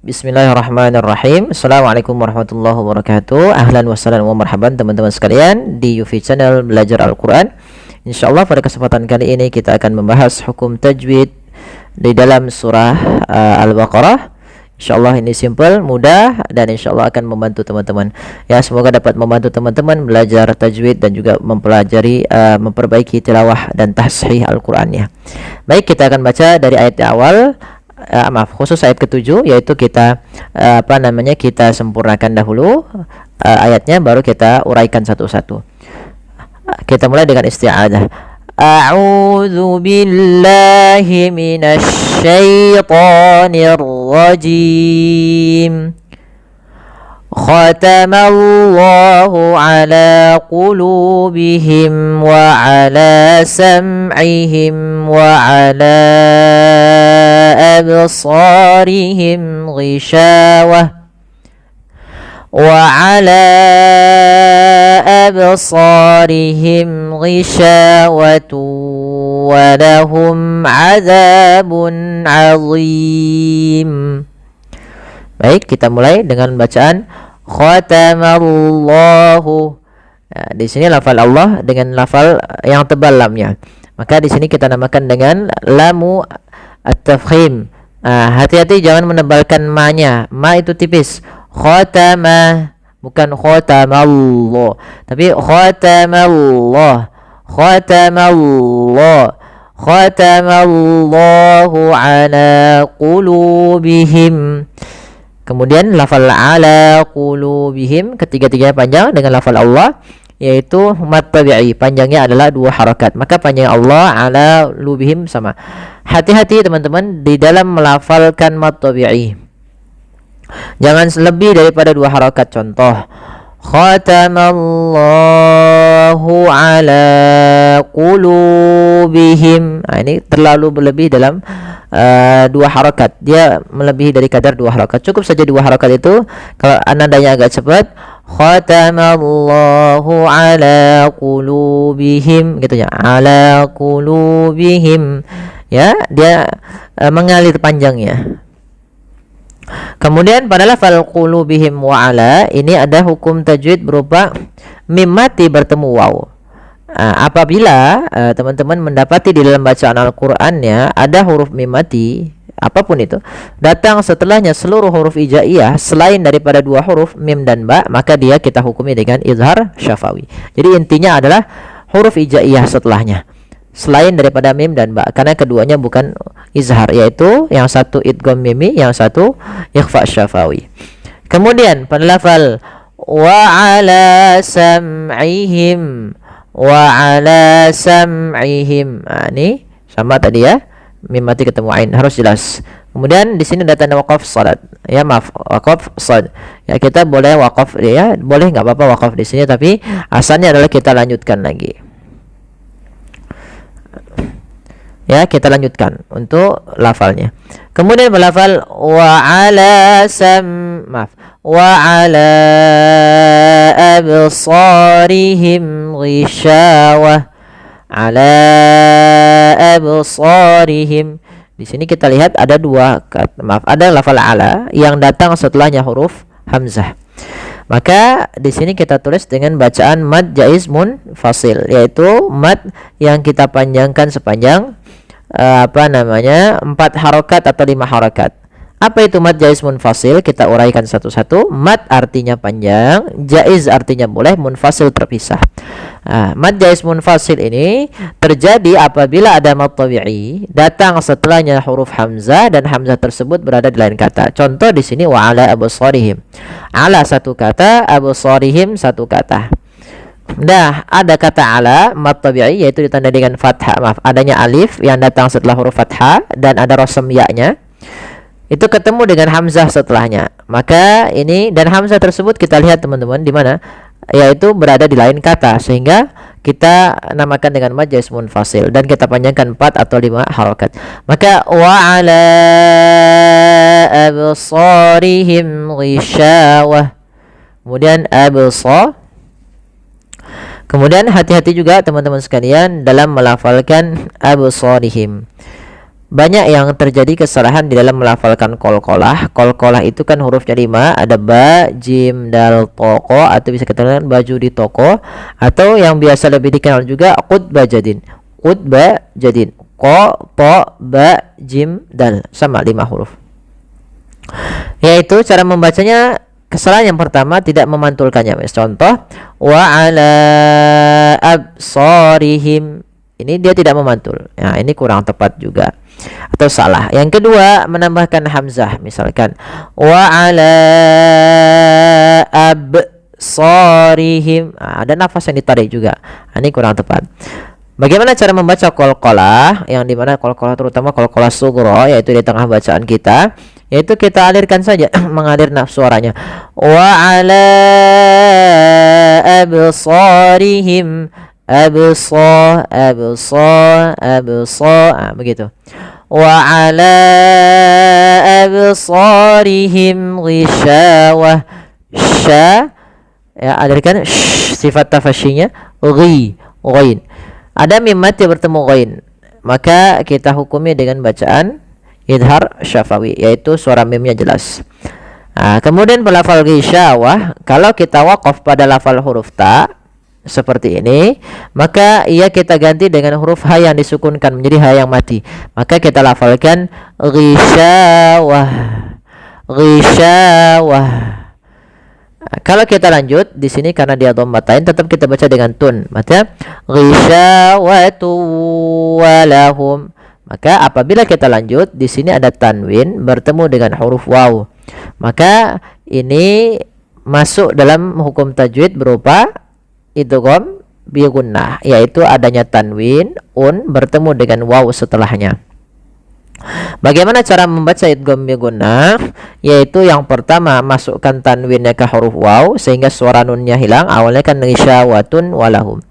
Bismillahirrahmanirrahim. Assalamualaikum warahmatullahi wabarakatuh. Ahlan wa sahlan wa marhaban teman-teman sekalian di UFI Channel Belajar Al-Quran. Insyaallah pada kesempatan kali ini kita akan membahas hukum tajwid di dalam surah Al-Baqarah. Insyaallah ini simple, mudah, dan insyaallah akan membantu teman-teman. Ya, semoga dapat membantu teman-teman belajar tajwid dan juga mempelajari memperbaiki tilawah dan tahsih Al-Qur'annya. Baik, kita akan baca dari ayat awal. Khusus ayat ke-7, yaitu kita kita sempurnakan dahulu ayatnya, baru kita uraikan satu-satu. Kita mulai dengan isti'adzah. A'udzu billahi minasy syaithanir rajim. Khatamallahu ala qulubihim wa ala sam'ihim wa ala absarihim ghishawah wa ala absarihim ghishawatu wa lahum adzabun 'adzim. Baik, kita mulai dengan bacaan khatamallahu. Nah, di sini lafal Allah dengan lafal yang tebal lamnya. Maka di sini kita namakan dengan lamu at-tafkhim. Hati-hati jangan menebalkan ma-nya. Ma itu tipis. Khatama, bukan khatamallah, tapi khatamallah. Khatamallah. Khatamallahu ala qulubihim. Kemudian lafal ala qulubihim, ketiga-tiganya panjang dengan lafal Allah, yaitu mad tabi'i, panjangnya adalah 2 harakat. Maka panjang Allah ala qulubihim sama. Hati-hati teman-teman di dalam melafalkan mad tabi'i. Jangan lebih daripada 2 harakat. Contoh, khatamallahu ala qulubihim. Ini terlalu berlebih dalam 2 harakat. Dia melebihi dari kadar 2 harakat. Cukup saja 2 harakat itu. Kalau nadanya agak cepat, khatamallahu ala qulubihim, gitu ya, ala qulubihim. Ya, dia mengalir panjangnya. Kemudian pada lafal qulubihim wa ala, ini ada hukum tajwid berupa mim mati bertemu waw. Apabila teman-teman mendapati di dalam bacaan Al-Qur'annya ada huruf mim mati, apapun itu, datang setelahnya seluruh huruf hijaiyah selain daripada 2 huruf mim dan ba, maka dia kita hukumi dengan izhar syafawi. Jadi intinya adalah huruf hijaiyah setelahnya selain daripada mim dan ba, karena keduanya bukan izhar, yaitu yang satu idgham mimi, yang satu ikhfa syafawi. Kemudian pada lafal wa ala sam'ihim, wa ala sam'ihim, ini sama tadi ya, mim mati ketemu ain, harus jelas. Kemudian di sini ada tanda waqaf salat. Ya, maaf, waqaf sad. Ya, kita boleh waqaf, ya, boleh, nggak apa-apa waqaf di sini, tapi asalnya adalah kita lanjutkan lagi. Ya, kita lanjutkan untuk lafalnya. Kemudian melafal wa ala absarihim ghishawah. Ala absarihim. Di sini kita lihat ada 2 ada lafal ala yang datang setelahnya huruf hamzah. Maka di sini kita tulis dengan bacaan mad jaiz munfasil, yaitu mad yang kita panjangkan sepanjang 4 harakat atau 5 harakat. Apa itu mad jaiz munfasil? Kita uraikan satu-satu. Mad artinya panjang, jaiz artinya boleh, munfasil terpisah. Mad jaiz munfasil ini terjadi apabila ada mad tabi'i datang setelahnya huruf hamzah dan hamzah tersebut berada di lain kata. Contoh di sini wa ala absarihim. Ala satu kata, absarihim satu kata. Nah, ada kata ala mad tabi'i, yaitu ditandai dengan fathah, adanya alif yang datang setelah huruf fathah dan ada rasam ya-nya. Itu ketemu dengan hamzah setelahnya. Maka ini, dan hamzah tersebut kita lihat teman-teman di mana? Yaitu berada di lain kata, sehingga kita namakan dengan mad jaiz munfasil dan kita panjangkan 4 atau 5 harakat. Maka wa ala absarihim ghishawah. Kemudian absar. Kemudian hati-hati juga teman-teman sekalian dalam melafalkan absarihim. banyak yang terjadi kesalahan di dalam melafalkan qalqalah. Qalqalah itu kan hurufnya 5, ada ba, jim, dal, toko, atau bisa kita katakan baju di toko, atau yang biasa lebih dikenal juga qutba jadin. Qutba jadin. Ko, po, ba, jim, dal, sama 5 huruf. Yaitu cara membacanya, kesalahan yang pertama tidak memantulkannya. Contoh, wa ala absarihim. Ini dia tidak memantul. Nah, ini kurang tepat juga, atau salah. Yang kedua, menambahkan hamzah, misalkan wa ala absarihim. Nah, ada nafas yang ditarik juga. Nah, ini kurang tepat. Bagaimana cara membaca qalqalah, yang dimana qalqalah terutama qalqalah sughra, yaitu di tengah bacaan kita, yaitu kita alirkan saja mengalir suaranya. Wa ala absarihim, absa, begitu. Wa ala absarihim ghishawah, sya, ya, alirkan sifat tafasyinya ghain. Ada mim mati bertemu ghain, maka kita hukumi dengan bacaan idhar syafawi, yaitu suara mimnya jelas. Nah, kemudian berlafal ghishawah, kalau kita waqaf pada lafal huruf ta seperti ini, maka ia kita ganti dengan huruf ha yang disukunkan menjadi ha yang mati. Maka kita lafalkan ghishawah, ghishawah. Nah, kalau kita lanjut di sini karena dia dhammatain, tetap kita baca dengan tun. Maka ghishawatu walahum. Maka apabila kita lanjut di sini ada tanwin bertemu dengan huruf waw, maka ini masuk dalam hukum tajwid berupa idgham bi gunnah, yaitu adanya tanwin bertemu dengan waw setelahnya. Bagaimana cara membaca idgham bi gunnah? Yaitu yang pertama, masukkan tanwinnya ke huruf waw sehingga suara nunnya hilang. Awalnya kan ghisyawatun walahum,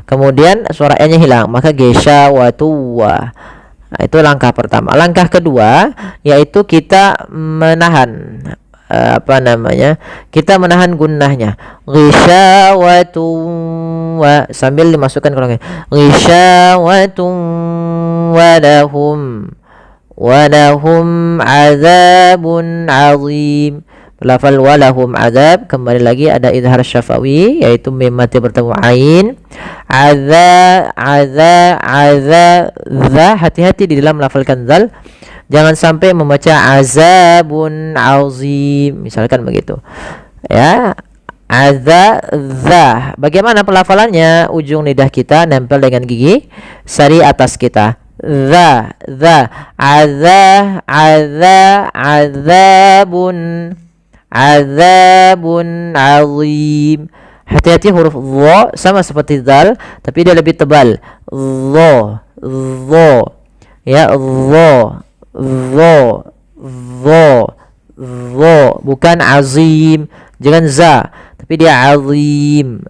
kemudian suara e-nya hilang, maka ghisyawatuwa. Nah, itu langkah pertama. Langkah kedua yaitu kita menahan kita menahan gunnahnya, ghisyawatu wa, sambil dimasukkan ke orangnya, ghisyawatu walahum azabun azim. Lafal walahum azab, kembali lagi ada idhar syafawi, yaitu mim mati bertemu ain. Za, hati-hati di dalam lafalkan zal, jangan sampai membaca azabun azim, misalkan begitu ya. Za. Bagaimana pelafalannya? Ujung lidah kita nempel dengan gigi sari atas kita. Za. Azabun azim. Hati-hati huruf dha sama seperti zal, tapi dia lebih tebal. Dha. Ya, dha. Bukan azim. Jangan za, tapi dia azim.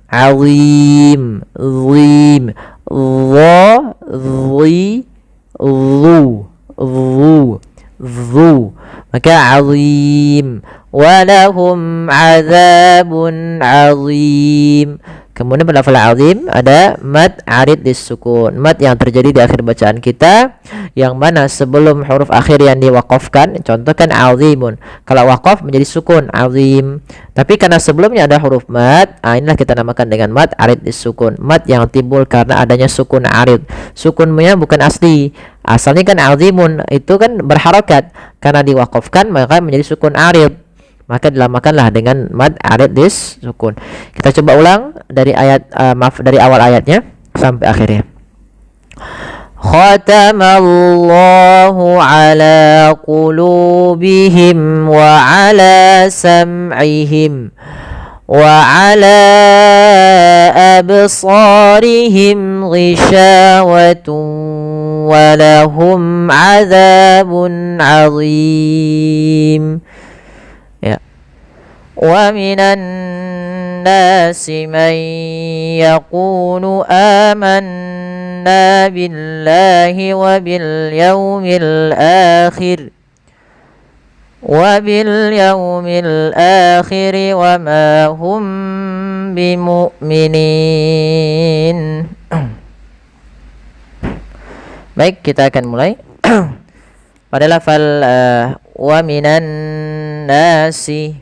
Dhu. Maka azim. Walahum azabun azim. Kemudian pada lafal azim ada mad arid disukun, mad yang terjadi di akhir bacaan kita, yang mana sebelum huruf akhir yang diwaqafkan, contohkan azimun, kalau waqaf menjadi sukun azim, tapi karena sebelumnya ada huruf mad, inilah kita namakan dengan mad arid disukun, mad yang timbul karena adanya sukun arid. Sukunnya bukan asli, asalnya kan azimun itu kan berharokat, karena diwaqafkan maka menjadi sukun arid, maka dilamakanlah dengan mad arid disukun. Kita coba ulang dari dari awal ayatnya sampai akhirnya. Khatamallahu ala qulubihim wa ala sam'ihim wa ala absarihim ghishawatun wa lahum azabun azim. وَمِنَ النَّاسِ مَن يَقُولُ آمَنَّا بِاللَّهِ وَبِالْيَوْمِ الْآخِرِ وَمَا هُمْ بِمُؤْمِنِينَ. Baik, kita akan mulai. pada lafal wa minan nasi.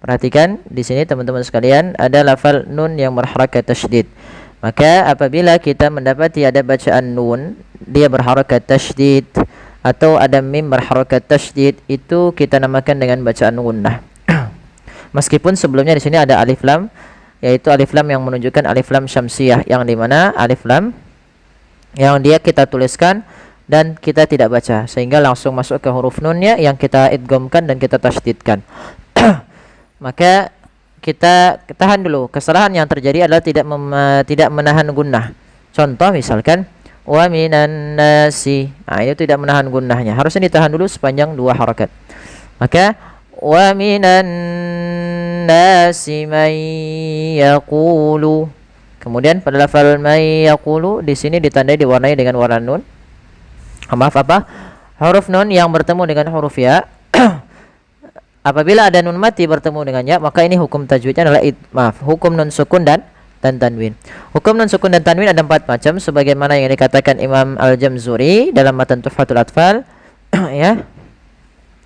Perhatikan di sini teman-teman sekalian, ada lafal nun yang berharakat tasydid. Maka apabila kita mendapati ada bacaan nun dia berharakat tasydid atau ada mim berharakat tasydid, itu kita namakan dengan bacaan gunnah. Meskipun sebelumnya di sini ada alif lam, yaitu alif lam yang menunjukkan alif lam syamsiyah, yang dimana alif lam yang dia kita tuliskan dan kita tidak baca, sehingga langsung masuk ke huruf nunnya yang kita idghamkan dan kita tasydidkan. Maka kita tahan dulu. Kesalahan yang terjadi adalah tidak menahan gunnah. Contoh misalkan wa minan nasi. Nah, itu tidak menahan gunnahnya. Harusnya ditahan dulu sepanjang 2 harakat. Maka wa minan nasi may yaqulu. Kemudian pada lafal may yaqulu di sini ditandai diwarnai dengan warna nun. Maaf apa? Huruf nun yang bertemu dengan huruf ya. Apabila ada nun mati bertemu dengan ya, maka ini hukum tajwidnya adalah hukum nun sukun dan tanwin. Hukum nun sukun dan tanwin ada 4 macam sebagaimana yang dikatakan Imam Al-Jamzuri dalam matan Tuhfatul Atfal ya.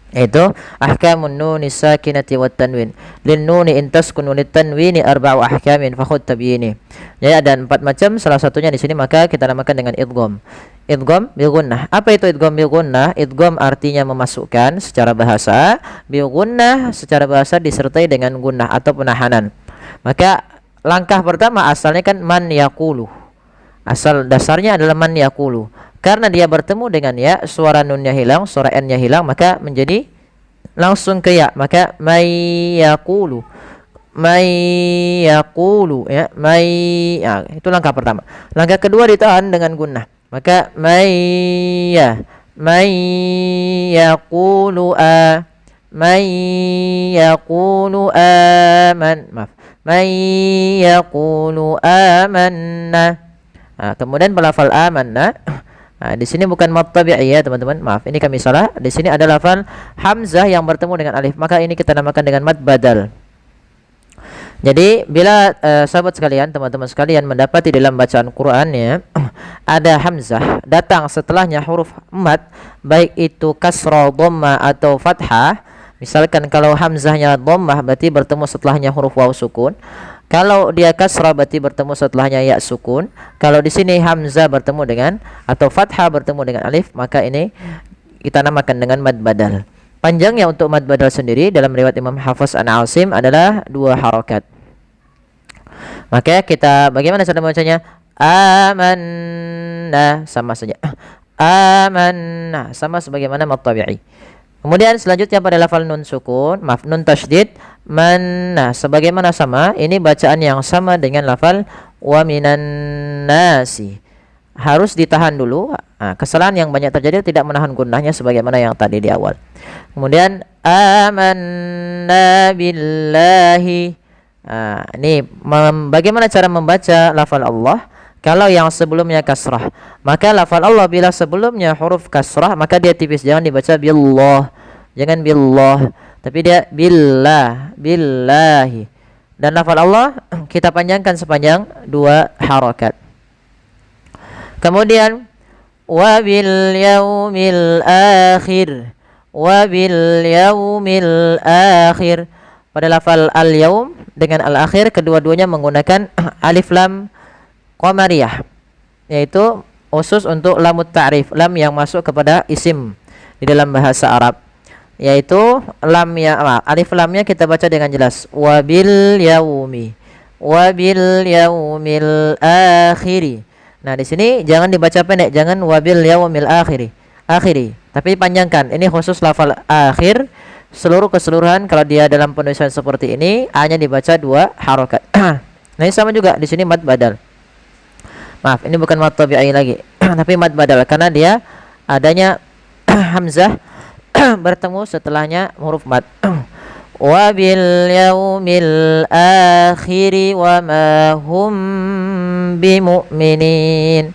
Itu ahkamun nuni sakinati wat tanwin. Lin nuni in taskunu lit tanwini arba'u ahkamin fa khudh tabyini. Jadi ada 4 macam, salah satunya di sini maka kita namakan dengan idgham. Idgham bil gunnah. Apa itu idgham bil gunnah? Idgham artinya memasukkan secara bahasa, bil gunnah secara bahasa disertai dengan gunnah atau penahanan. Maka langkah pertama asalnya kan man yaqulu. Asal dasarnya adalah man yaqulu. Karena dia bertemu dengan ya, suara nunnya hilang, suara n-nya hilang, maka menjadi langsung ke ya. Maka may yaqulu. May yaqulu ya, ya, itu langkah pertama. Langkah kedua ditahan dengan gunnah. Maka may yaqulu may yaqulu may yaqulu amanna. Nah, kemudian pelafal amanna. Nah, di sini bukan mad tabi'i ya, teman-teman. Maaf, ini kami salah. Di sini ada lafal hamzah yang bertemu dengan alif. Maka ini kita namakan dengan mad badal. Jadi, bila sahabat sekalian, teman-teman sekalian mendapati dalam bacaan Quran ya, ada hamzah datang setelahnya huruf mad, baik itu kasrah, dhammah atau fathah. Misalkan kalau hamzahnya dhammah berarti bertemu setelahnya huruf waw sukun. Kalau dia kasrah berarti bertemu setelahnya ya sukun. Kalau di sini hamzah bertemu dengan atau fathah bertemu dengan alif, maka ini kita namakan dengan mad badal. Panjangnya untuk mad badal sendiri dalam riwayat Imam Hafiz an Asim adalah 2 harakat. Maka kita bagaimana cara membacanya? Amanna, sama saja. Amanna, sama sebagaimana mad tabi'i. Kemudian selanjutnya pada lafal nun sukun, nun tasydid, manna, sebagaimana sama, ini bacaan yang sama dengan lafal wa minan nasi. Harus ditahan dulu. Nah, kesalahan yang banyak terjadi tidak menahan gunnahnya sebagaimana yang tadi di awal. Kemudian amanna billahi. Nah, ini bagaimana cara membaca lafal Allah? Kalau yang sebelumnya kasrah, maka lafal Allah bila sebelumnya huruf kasrah, maka dia tipis, jangan dibaca billah, jangan billah, tapi dia billah, billahi. Dan lafal Allah kita panjangkan sepanjang 2 harakat. Kemudian wabil yaumil akhir, wabil yaumil akhir. Pada lafal al-yaum dengan al-akhir kedua-duanya menggunakan alif lam qamariyah, yaitu khusus untuk lamut ta'rif, lam yang masuk kepada isim di dalam bahasa Arab, yaitu alif lamnya kita baca dengan jelas wabil yaumi, wabil yaumil akhiri. Nah, di sini jangan dibaca pendek, jangan wabil yaumil akhiri, tapi panjangkan. Ini khusus lafal akhir. Seluruh keseluruhan kalau dia dalam penulisan seperti ini hanya dibaca 2 harakat. Nah, ini sama juga di sini mad badal. Maaf, ini bukan mad tabi'i lagi, tapi mad badal karena dia adanya hamzah bertemu setelahnya huruf mad. Wa bil yaumil akhiri wa ma hum bimu'minin.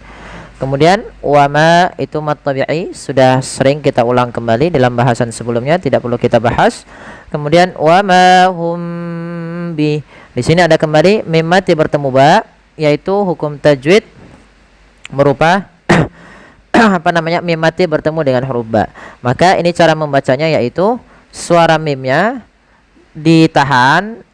Kemudian wa ma itu mad tabi'i, sudah sering kita ulang kembali dalam bahasan sebelumnya, tidak perlu kita bahas. Kemudian wa ma hum bi. Di sini ada kembali mim mati bertemu ba, yaitu hukum tajwid berupa apa namanya, mim mati bertemu dengan huruf ba. Maka ini cara membacanya, yaitu suara mimnya ditahan,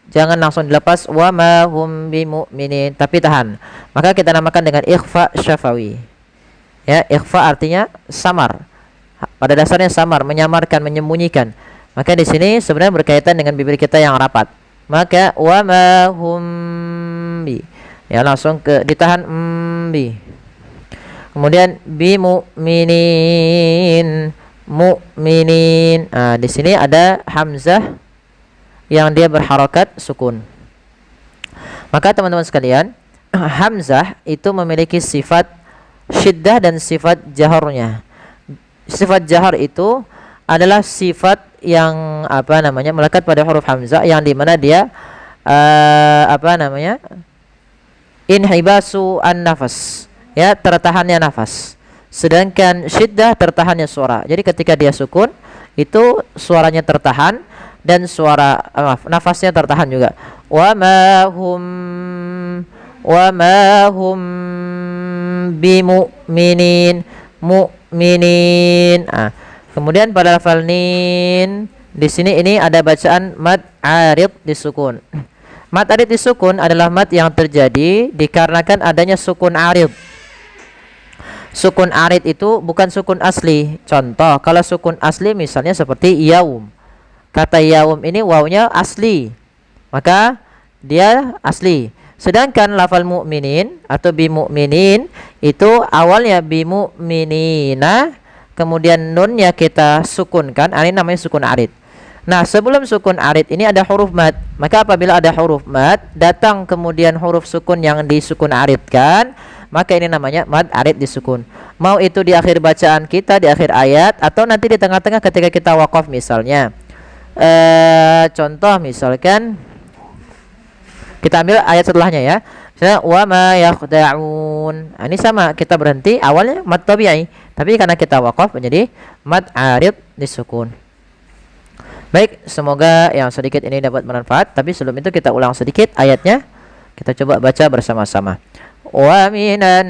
jangan langsung dilepas, wa ma hum bimu'minin, tapi tahan. Maka kita namakan dengan ikhfa syafawi. Ya, ikhfa artinya samar. Pada dasarnya samar, menyamarkan, menyembunyikan. Maka di sini sebenarnya berkaitan dengan bibir kita yang rapat. Maka wa ma hum bi, ya langsung ke ditahan bi. Kemudian bi mu'minin, mu'minin. Nah, di sini ada hamzah yang dia berharokat sukun. Maka teman-teman sekalian, hamzah itu memiliki sifat syiddah dan sifat jaharnya. Sifat jahar itu adalah sifat yang apa namanya, melekat pada huruf hamzah, yang dimana dia apa namanya, inhibasu an-nafas, ya, tertahannya nafas. Sedangkan syiddah tertahannya suara. Jadi ketika dia sukun itu suaranya tertahan dan suara nafasnya tertahan juga. Wa ma hum bimu'minin, mu'minin. Kemudian pada lafal nin, di sini ini ada bacaan mad arid disukun. Mad arid disukun adalah mad yang terjadi dikarenakan adanya sukun arid. Sukun arid itu bukan sukun asli. Contoh, kalau sukun asli misalnya seperti yaum. Kata yaum ini wawunya asli, maka dia asli. Sedangkan lafal mu'minin atau bimu'minin itu awalnya bimu'minina, kemudian nunnya kita sukunkan, ini namanya sukun arid. Nah, sebelum sukun arid ini ada huruf mad. Maka apabila ada huruf mad datang kemudian huruf sukun yang disukun aridkan, maka ini namanya mad arid disukun. Mau itu di akhir bacaan kita, di akhir ayat, atau nanti di tengah-tengah ketika kita waqaf misalnya. Contoh misalkan kita ambil ayat setelahnya ya. Misalnya wa ma yakhda'un. Ini sama, kita berhenti awalnya mad tabi'i, tapi karena kita waqaf menjadi mad arid disukun. Baik, semoga yang sedikit ini dapat bermanfaat, tapi sebelum itu kita ulang sedikit ayatnya. Kita coba baca bersama-sama. Wa minan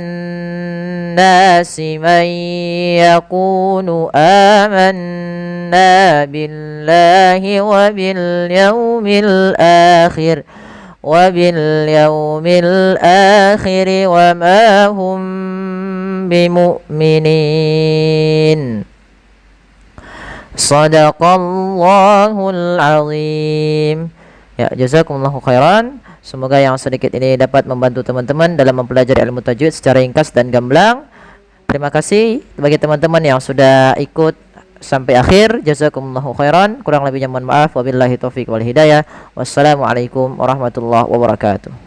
nasi man yaqulu amanna billahi wa bil yawmil akhir wa bil yawmil akhir wa ma hum bimu'minin. Shadaqallahul azim. Ya, jazakumullahu khairan. Semoga yang sedikit ini dapat membantu teman-teman dalam mempelajari ilmu tajwid secara ringkas dan gamblang. Terima kasih bagi teman-teman yang sudah ikut sampai akhir. Jazakumullahu khairan. Kurang lebihnya mohon maaf. Wabillahi taufiq wal hidayah. Wassalamualaikum warahmatullahi wabarakatuh.